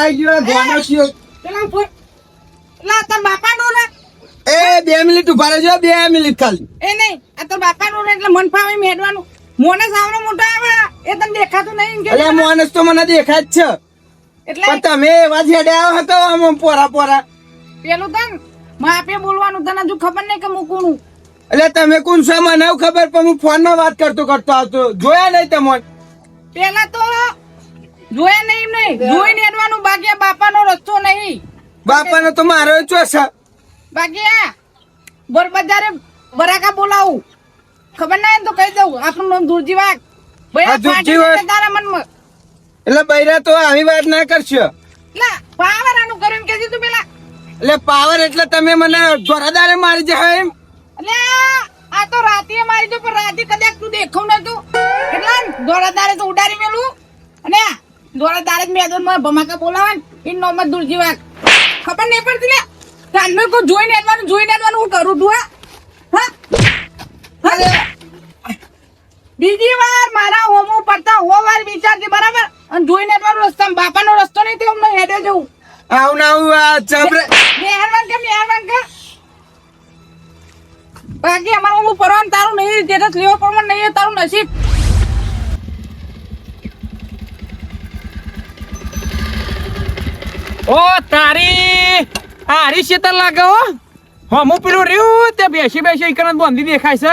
આવી ગયો ગોનો થયો પેલા ફોન લા તાર બાપાનો રે એ 2 મિનિટ ઉભા રહેજો 2 મિનિટ ખાલી એ નહીં આ તાર બાપાનો રે એટલે મન ફાવે મેડવાનું મોને સાવનો મોટો આવે એ તને દેખાતું નહીં કે એટલે મોનસ તો મને દેખાય જ છે એટલે પણ તમે એવા જેડે આવ્યો હતો આમ પોરા પોરા પેલું તન માપે બોલવાનું તને હજુ ખબર નહીં કે હું કોનું એટલે તમે કોણ છો મને ખબર પણ હું ફોન માં વાત કરતો આવતો જોયા નહીં તમને પેલા તો જોયા નહીં જોઈને હેડવાનું બાકી આ બાપાનો રસ્તો નહીં બાપાનો તો મારો ચોસા બાકી આ બજારે બરાકા બોલાવું ખબર ના તો કહી દઉં આપણું નામ દુરજી વાઘ તારા મનમાં એટલે બૈરા તો આવી વાત ના કરશો ના પાવર આનું કર્યું કે તું પેલા એટલે પાવર એટલે તમે મને જોરાદારે મારી જાય એમ એટલે આ તો રાતે મારી જો પણ રાતે કદાચ તું દેખાવ નતું કેટલા દોરાદારે તો ઉડાડી મેલું અને દોરાદારે જ મેદાનમાં ભમાકા બોલાવે એ નોમત દુરજી વાઘ ખબર નહીં પડતી લે કાનનો કો જોઈને હેડવાનું હું કરું તું હા બીજી વાર મારા હોમો પડતા વાર વિચારતી બરાબર અને જોઈને હેડવાનો રસ્તો બાપાનો રસ્તો નહીં તે અમને હેડે જવું આવું ના આવું આ ચબરે મહેરબાન કર બાકી અમારું હું પરવાન તારું નહીં સ્ટેટસ લેવો પણ નહીં તારું નસીબ ઓ તારી આ હરી શેતર લાગે હો હું પેલું રહ્યું તે બેસી ઈકરણ બાંધી દેખાય છે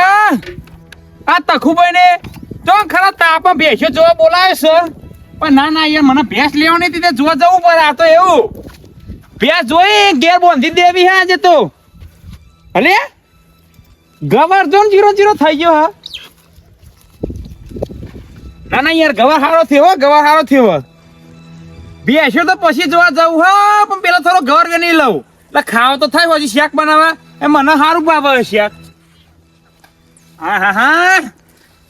આ તખુભાઈ ને તો ખરા તાપમાં ભેંસો જોવા બોલાવે છે પણ ના યાર મને ભેંસ લેવાની હતી તે જોવા જવું પડે આ તો એવું ભેંસ જોઈ ઘેર બાંધી દેવી હે આજે તો અલે ગવાર જોન 0-0 થઈ ગયો હા ના યાર ગવાર હારો થયો ભેંસો તો પછી જોવા જવું હા પણ પેલા થોડો ગવાર ગણી લઉં એટલે ખાવા તો થાય હજી શાક બનાવવા એ મને સારું ભાવે શાક હા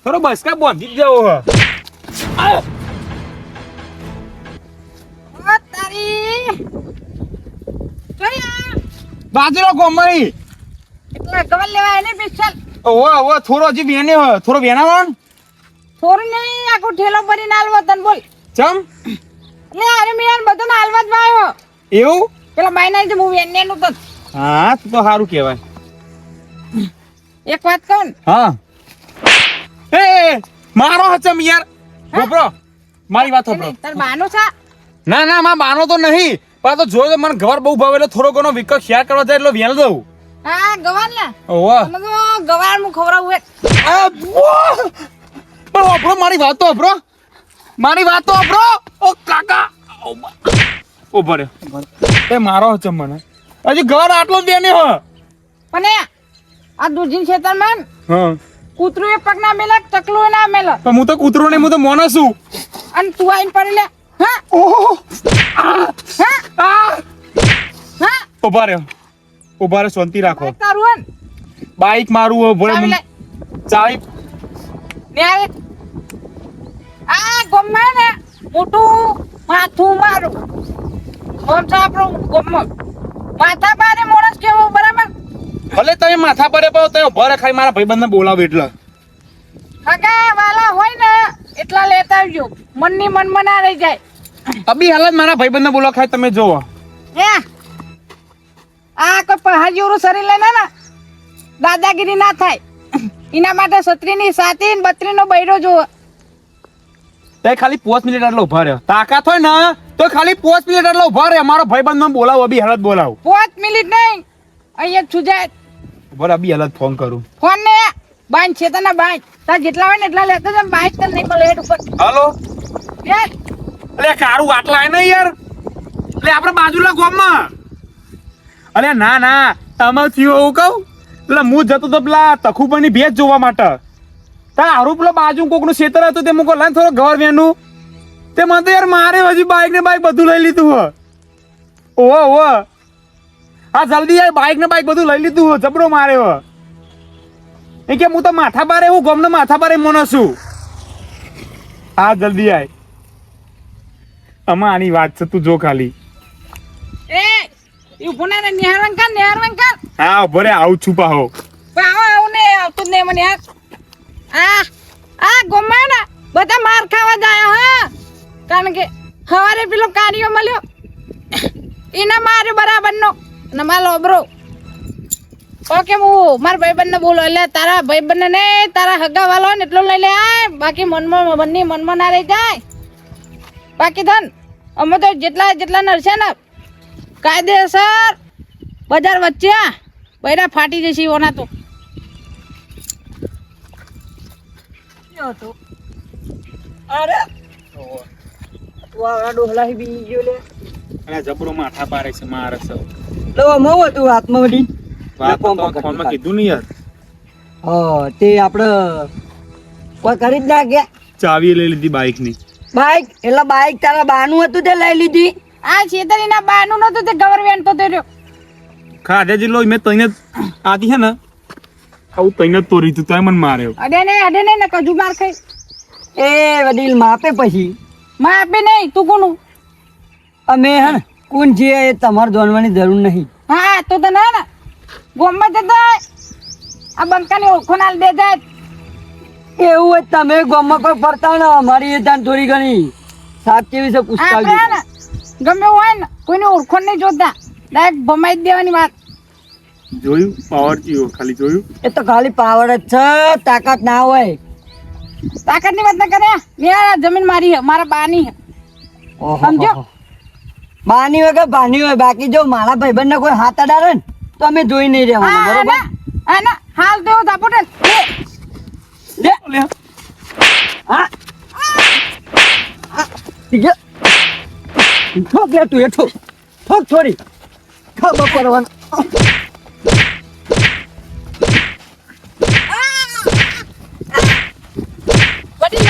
થોડો બસકા બાંધી જ જવો બાજરો ગોમઈ એટલે ગવલ લેવા એને પિસ્તલ ઓવો થોડો હજી વેને થોડો વેનાવો થોડું નહીં આખો ઠેલો ભરીને આલવો તને બોલ ચમ એટલે અરે મિયાન બધો આલવા જ આવ્યો એવું પેલા માઈના જે હું વેને નું તો હા તો સારું કહેવાય એક વાત કહું હા એ મારો હચમ યાર ગોબરો મારી વાત સાંભળો તાર બાનો છે ના માં બાનો તો નહીં પણ તો જો મને ઘર બહુ ભાવે એટલે થોડો ઘણો વિકલ્પ શેર કરવા જાય એટલે વેલ દઉં હા ગવાર ને ઓવા તમે તો ગવાર હું ખવડાવું પણ ઓપરો મારી વાત તો ઓપરો ઓ કાકા ઓ ભરે એ મારો હચમ મને હજી ઘર આટલો જ બેને હ પણ આ દુજીન ખેતરમાં હા કૂતરું એ પગ ના મેલે ચકલું ના મેલે પણ હું તો કૂતરો ને હું તો મોનો છું અને તું આઈને પડી લે હા ઓહો હા ઉભા રહ્યો શાંતિ રાખો તારું બાઈક મારું ભોળે ચાવી ને આવે આ ગમે ને મોટું માથું મારું મોન તો આપણું ગમે માથા બારે મોણસ કેવો બરાબર ભલે તમે માથા પરે પાવ તો ભરે ખાઈ મારા ભાઈબંધને બોલાવો એટલે હગા વાલા હોય ને એટલા લેતા આવજો મનની મનમાં ના રહી જાય અબી હાલત મારા ભાઈબંધને બોલાવો ખાઈ તમે જોવો હે આ કોઈ પહાડ જેવું શરીર લઈને ને દાદાગીરી ના થાય એના માટે છત્રીની સાતી 32 નો બૈરો જોવો તે ખાલી 5 મિનિટ આટલો ઉભા રહ્યો તાકાત હોય ને તો ખાલી 5 મિનિટ આટલો ઉભા રહ્યો મારો ભાઈબંધને બોલાવો અબી હાલત બોલાવો 5 મિનિટ નહીં અહીંયા છુજાય બરાબર અબી હાલત ફોન કરું ફોન ને બાંધ છે તને બાંધ તાર જેટલા હોય ને એટલા લેતો જ બાંધ તને નહીં મળે હેડ ઉપર હાલો યાર અલે કારું આટલા આય ને યાર એટલે આપણે બાજુલા ગામમાં અરે ના તમે થયું એવું કહું એટલે હું જતો તો પેલા તખુભાઈની ભેજ જોવા માટે તા હારું પેલો બાજુ કોકનું ખેતર હતું તે મૂકો લઈને થોડો ઘર વેનું તે મને તો યાર મારે હજી બાઈક ને બાઈક બધું લઈ લીધું હો ઓહો હા જલ્દી યાર બાઈક ને બાઈક બધું લઈ લીધું હો જબરો મારે હો એ કે હું તો માથા બારે હું ગમને માથા બારે મોનો છું હા જલ્દી આય આમાં આની વાત છે તું જો ખાલી એ ઉભો ને નિહારવાન કર હા ભરે આવું છું પાહો આવું ને આવતું જ નહીં મને યાર આ ગમે ને બધા માર ખાવા જાય હા કારણ કે હવારે પેલો કાર્યો મળ્યો એને મારે બરાબર નો ને મારો લોબરો ઓકે હું મારા ભાઈબંધને બોલો એટલે તારા ભાઈબંધને ને તારા હગા વાલો ને એટલો લઈ લે આય બાકી મનમાં બંને મનમાં ના રહી જાય બાકી ધન અમે તો જેટલા નરશે ને કાયદેસર બજાર વચ્ચે બૈરા ફાટી જશે ઓના તો અરે વાળા ડોહલા બી ગયો લે અને જબરો માથા પારે છે મારે છે લો મો હતું હાથમાં વડી ફોનમાં કીધું નહીં યાર તે આપણે કોઈ કરી જ ના ગયા ચાવી લઈ લીધી બાઇક ની બાઈક એટલે બાઈક તારા બાનું હતું તે લઈ લીધી આ છેતરીના બાનું નતું તે ગવર્મેન્ટ તો રહ્યો ખાધે જેટલો મેં તઈને આતી છે ને આવું તઈને તોરી તું તોય મને માર્યો અડે નહીં ને કજુ માર ખાઈ એ વડીલ માપે પછી માં આપે નહીં તું કોનું અમે હે ને કોણ છે એ તમારે જોડવાની જરૂર નહીં હા તો ના ને ગોમમાં જતા આ બંકાની ઓળખો ના દે જાય એવું હોય તમે ગામમાં કોઈ ફરતા ને અમારી એ ત્યાં થોડી ઘણી સાચી વિશે પૂછતા આપણે ને ગમે હોય ને કોઈની ઓળખો નહીં જોતા ડાયરેક્ટ ભમાઈ જ દેવાની વાત જોયું પાવર ચીયો ખાલી જોયું એ તો ખાલી પાવર જ છે તાકાત ના હોય તાકાતની વાત ના કરે મેં આ જમીન મારી છે મારા બાની છે સમજો બાની હોય કે બાની હોય બાકી જો મારા ભાઈબંધ ને કોઈ હાથ અડાડે ને તો અમે જોઈ નહીં રહેવાનું બરોબર ના હાલ તો એવું ધાપોટે લે લે હા ઠીક છે ઠોક લે તું એ ઠોક થોડી ખબર પડવાનું બડી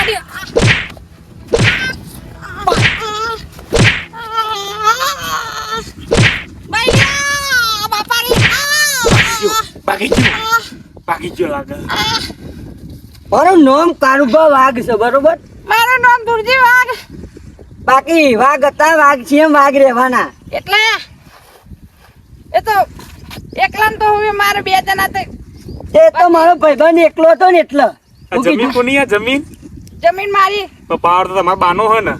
બાકી જો લાગે મારું નામ કારુભા વાઘ છે બરોબર મારું નામ દુરજી વાઘ બાકી વાઘ હતા વાઘ છે એમ વાઘ રહેવાના એટલે એ તો એકલા તો હવે મારે બે જણા તે એ તો મારો ભાઈબંધ એકલો હતો ને એટલે જમીન કોની આ જમીન જમીન મારી તો પાવર તો તમારો બાનો હોય ને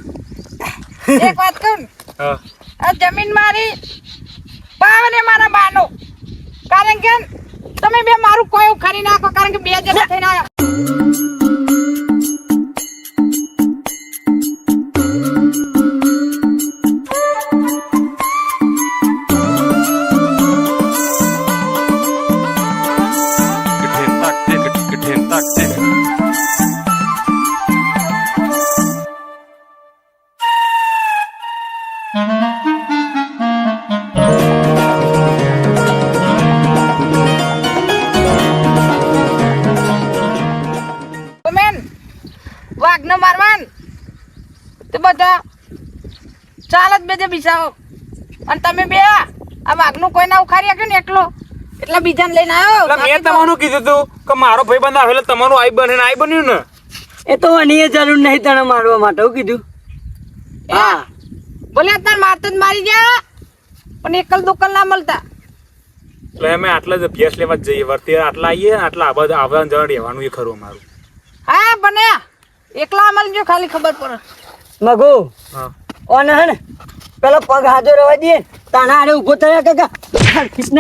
એક વાત કહું હા આ જમીન મારી પાવને મારા બાનો કારણ કે તમે બે મારું કોઈ ખરી નાખો કારણ કે બે જણા થઈને આયા વાઘને મારવાન તે બધા ચાલત બે જે બિસાવો અને તમે બે આ વાઘનું કોઈ ના ઉખાડી આપ્યું ને એકલો એટલે બીજાને લઈને આવ્યો મેં તમારું કીધું તું કે મારો ભાઈબંધ આવે એટલે તમારું આઈ બને આઈ બન્યું ને એ તો મને જરૂર નહીં તને મારવા માટે હું કીધું હા બોલે અત્યારે મારતો જ મારી ગયા પણ એકલ દુકલ ના મળતા એટલે અમે આટલા જ અભ્યાસ લેવા જ જઈએ વર્તી આટલા આવીએ ને આટલા આવવા જવા રહેવાનું એ ખરું અમારું હા બને એકલા મળજો ખાલી ખબર પડે મગુ હા ઓને હે ને પેલો પગ હાજો રવા દે તાના આડે ઉભો થયા કાકા કૃષ્ણ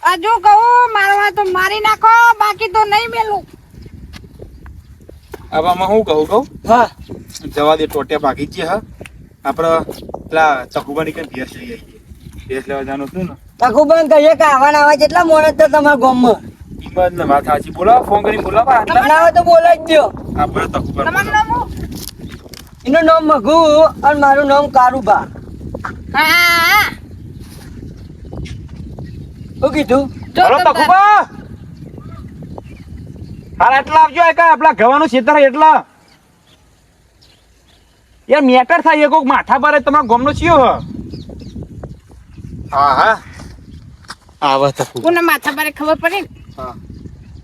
આ જો કહું મારવા તો મારી નાખો બાકી તો નહીં મેલું હવે આમાં હું કહું હા જવા દે ટોટિયા ભાગી ગયા હા આપણે પેલા ચકુબાની કઈ ભેંસ લઈ આવીએ ભેંસ લેવા જવાનું હતું ને તકુબન કહીએ કે આવાના આવા જેટલા મોણસ તો તમારા ગામમાં ઈમત ને વાત સાચી બોલાવો ફોન કરીને બોલાવો તમને આવે તો બોલાવી જ દો આપણે ચકુબા તમારું નામ શું? એનું નામ મગુ અને મારું નામ કારુબા હા શું કીધું જો બોલો તમ તાર. ચકુબા હાલ એટલા આવજો એકા આપણા ગવાનું ખેતર એટલા યાર મેટર થાય કોક માથા પર તમારા ગામનો ચિયો હ હા હા આવા ચકુ કોને માથા પર ખબર પડી હા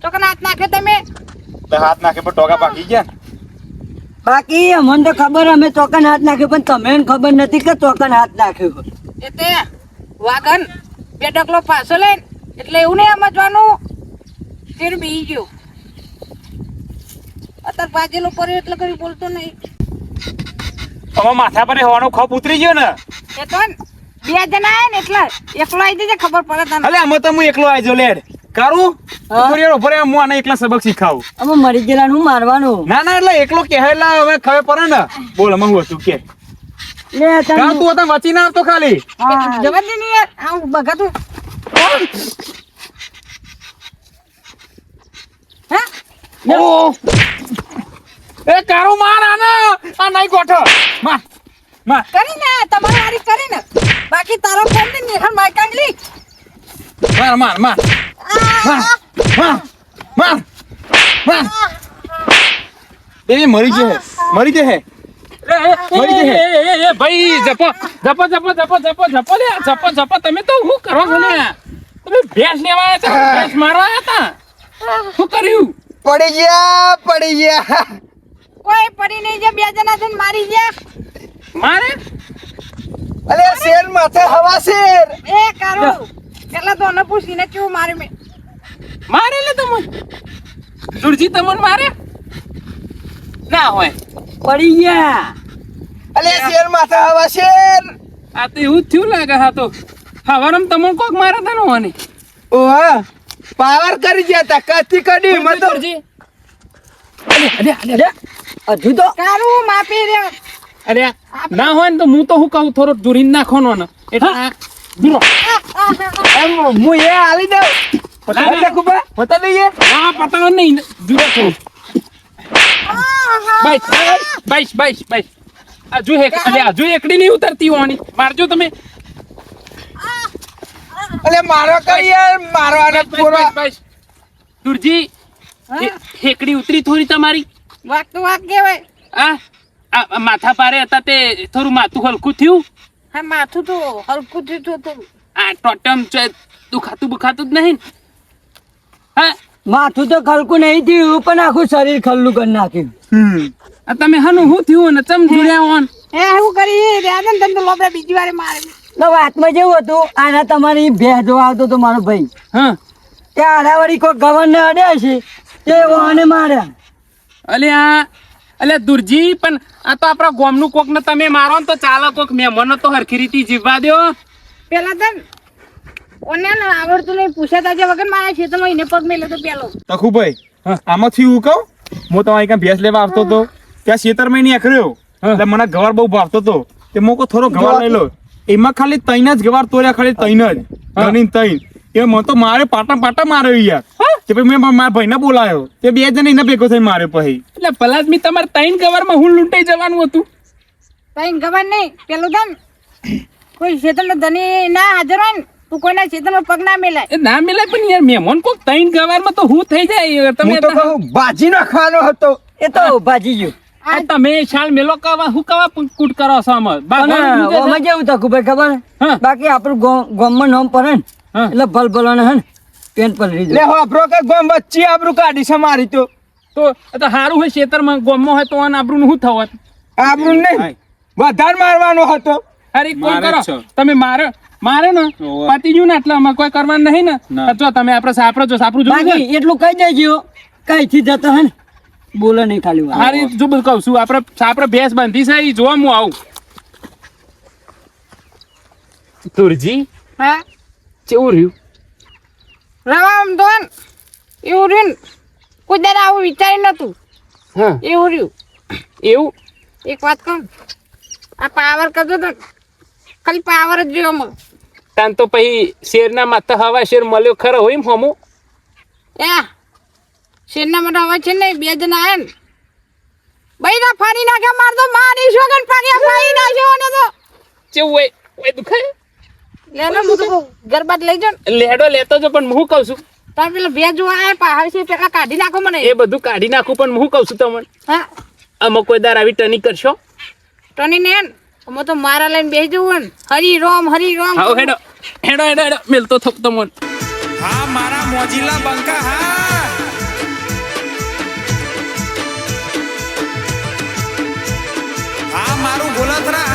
તો કે હાથ નાખ્યો તમે બે હાથ નાખે પણ ટોકા ભાગી ગયા બાકી અમને તો ખબર અમે ચોકન હાથ નાખ્યો પણ તમે ખબર નથી કે ચોકન હાથ નાખ્યો એ તે વાગન બે ડગલો પાછો લઈને એટલે એવું નહીં સમજવાનું તેર બી ગયો અત્યારે બાજેલો પડ્યો એટલે કઈ બોલતો નહીં હવે માથા પર હોવાનો ખપ ઉતરી ગયો ને એ તો બે જણા આયા ને એટલે એકલો આવી જજે ખબર પડે તને. અલે આમાં તો હું એકલો આવજો લેડ કરું હા. થોડી વાર ઉભો રહે, હું આને એકલા સબક શીખાવું. અમે મરી ગયેલા હું મારવાનું ના ના એટલે એકલો કે એટલે હવે ખબર પડે ને. બોલ અમે હું હતું કે લે તને કાં તું હતા વચી ના આવતો ખાલી. હા. જવા દે ને યાર આવું બગાતું. હા ઓ એ કારો માર આને આ નહીં ગોઠો માર માર કરીને તમારી વારી કરીને બાકી તારો ફોન ને નિહળ માર કાંગલી. માર માર માર માર માર માર એ મરી ગયો હે મરી ગયો હે મરી ગયો હે. ભાઈ જપો જપો જપો જપો જપો જપો લે જપો જપો તમે તો શું કરો છો ને તમે ભેંસ લેવા આવ્યા હતા ભેંસ મારવા આવ્યા હતા શું કર્યું પડી ગયા કોઈ પડી નહીં જે બે જણા થઈને મારી ગયા. મારે અલે શેર માથે હવા શેર એ કારું પેલા તો ન પૂછીને કેવું મારે મેં મારે લે તમને સુરજી તમને મારે ના હોય પડી ગયા. અલે શેર માથે હવા શેર આ તો એવું જ થયું લાગે હા તો હવારમ તમને કોક મારા હતા ને હોને ઓહા પાવર કરી ગયા તા કસ્તી કડી મતો સુરજી અરે અરે અરે હજુ તો કારું માપી રહ્યો. અરે ના હોય ને તો હું તો શું કહું થોડો જોરીને નાખવાનો ને એટલે આ દૂરો હું એ આલી દઉં પતા કુબા પતા દઈએ ના પતાવો નહીં દૂરો થોડું બાઈસ હજુ હજુ એકડી નહીં ઉતરતી હોવાની મારજો તમે અલે મારો કઈ યાર મારવાના પૂરો બાઈસ દુરજી એકડી ઉતરી થોડી તમારી વાક તો વાક કહેવાય. આ માથા પારે હતા તે થોડું માથું હલકું થયું હા માથું તો હલકું થયું હતું. આ ટોટમ દુખાતું બુખાતું જ નહીં ને? હા માથું તો ખલકું નહીં થયું પણ આખું શરીર ખલ્લું કરી નાખ્યું. આ તમે હનું શું થયું ને ચમ જોડ્યા હોન એ હું કરી રહ્યા ને તમે તો લોબડા બીજી વારે મારે. તો વાતમાં જેવું હતું આના તમારી ભેંસ જોવા આવતો હતો મારો ભાઈ હા ત્યાં આડાવાળી કોઈ ગવર્નર અડ્યા છે તે વાને માર્યા. અલ્યા દુરજી પણ આ તો આપણા ગોમનું કોક ને તમે મારો ને તો ચાલો કોક મહેમાનો તો હરખી રીતે જીવવા દો પેલા તો ઓને ને આવડતું નહીં પૂછ્યા તાજે વગર મારા ખેતરમાં એને પગ મેલે તો પેલો તખુભાઈ આમાંથી હું કહું હું તમારી કાંઈ ભેંસ લેવા આવતો હતો ત્યાં ખેતરમાં નહીં આખર્યો એટલે મને ગવાર બહુ ભાવતો હતો તે મોકો થોડો ગવાર લઈ લો એમાં ખાલી તૈન જ ગવાર તોડ્યા ખાલી તૈન જ ગણીને તૈન એ મને તો મારે પાટા માર્યો યાર તે પછી મેં મારા ભાઈને બોલાયો તે બે જણ એને ભેગો થઈ મારે પછી એટલે ભલા જ મેં તમારે ત્રણ કવરમાં હું લૂંટાઈ જવાનું હતું તઈ ખબર નહીં પેલું ધન કોઈ ખેતરમાં ધની ના હાજર હોય ને તું કોઈના ખેતરમાં પગ ના મેલાય. એ ના મિલાય પણ યાર મહેમાન કોક ત્રણ કવરમાં તો હું થઈ જાય તમે હું તો કહું ભાજી નાખવાનો હતો એ તો ભાજી ગયું. આ તમે શાલ મેલો કવા હું કવા કૂટ કરો છો આમાં અને ઓમાં કેવું થયું ભાઈ ખબર હે? હા. બાકી આપણું ગામમાં નામ પડે ને હા. એટલે ભલભલાને હે ને પેન્ટ પર લીધું. લે હોપરો કે ગોમ વચ્ચે આબરૂ કાઢી છે મારી તો તો સારું હોય ખેતરમાં ગોમમાં હોય તો આબરૂ શું થવા આબરૂ નહીં વધારે મારવાનો હતો. અરે કોણ મારે કરો જ છો. તમે મારે ને પતી ગયું ને એટલે અમે કોઈ કરવાનું નહીં ને જો તમે આપણે સાપરો જોયું છે બાકી એટલું કહી દેજો કઈ થી જતો હે ને બોલે નહીં ખાલી વાત. હારી જો બધું કહું છું આપણે ભેંસ બાંધી છે એ જોવા હું આવું તુરજી હા કેવું રહ્યું રામ ધોન એવું રહ્યું ને. કોઈ દાડે આવું વિચારી નતું હા એવું રહ્યું. એવું એક વાત કહું આ પાવર કરતો તો ખાલી પાવર જ જોયો મને. તાન તો પછી શેરના માથા હવા શેર મળ્યો ખરો હોય હમો શેરના માટે હવે છે ને બે જણા આયા ને બૈરા ફાડી નાખ્યા માર તો મારી સોગન પાગ્યા ફાડી નાખ્યો ને તો કેવું હોય ઓય દુખાય લેનો હું તો ગરબાત લઈ જાઉં ને. લેડો લેતો જો પણ હું કહું છું તમે પેલા બે જોવા આયા પહાડ છે પેલા કાઢી નાખો મને. એ બધું કાઢી નાખું પણ હું કહું છું તમને હા આમાં કોઈ દાર આવી ટની કરશો ટની ને અમે તો મારા લઈને બેસી જવું ને હરી રોમ હાઉ હેડો હેડો હેડો હેડો મિલતો થકતો મન હા મારા મોજીલા બંકા હા હા મારું ગોલતરા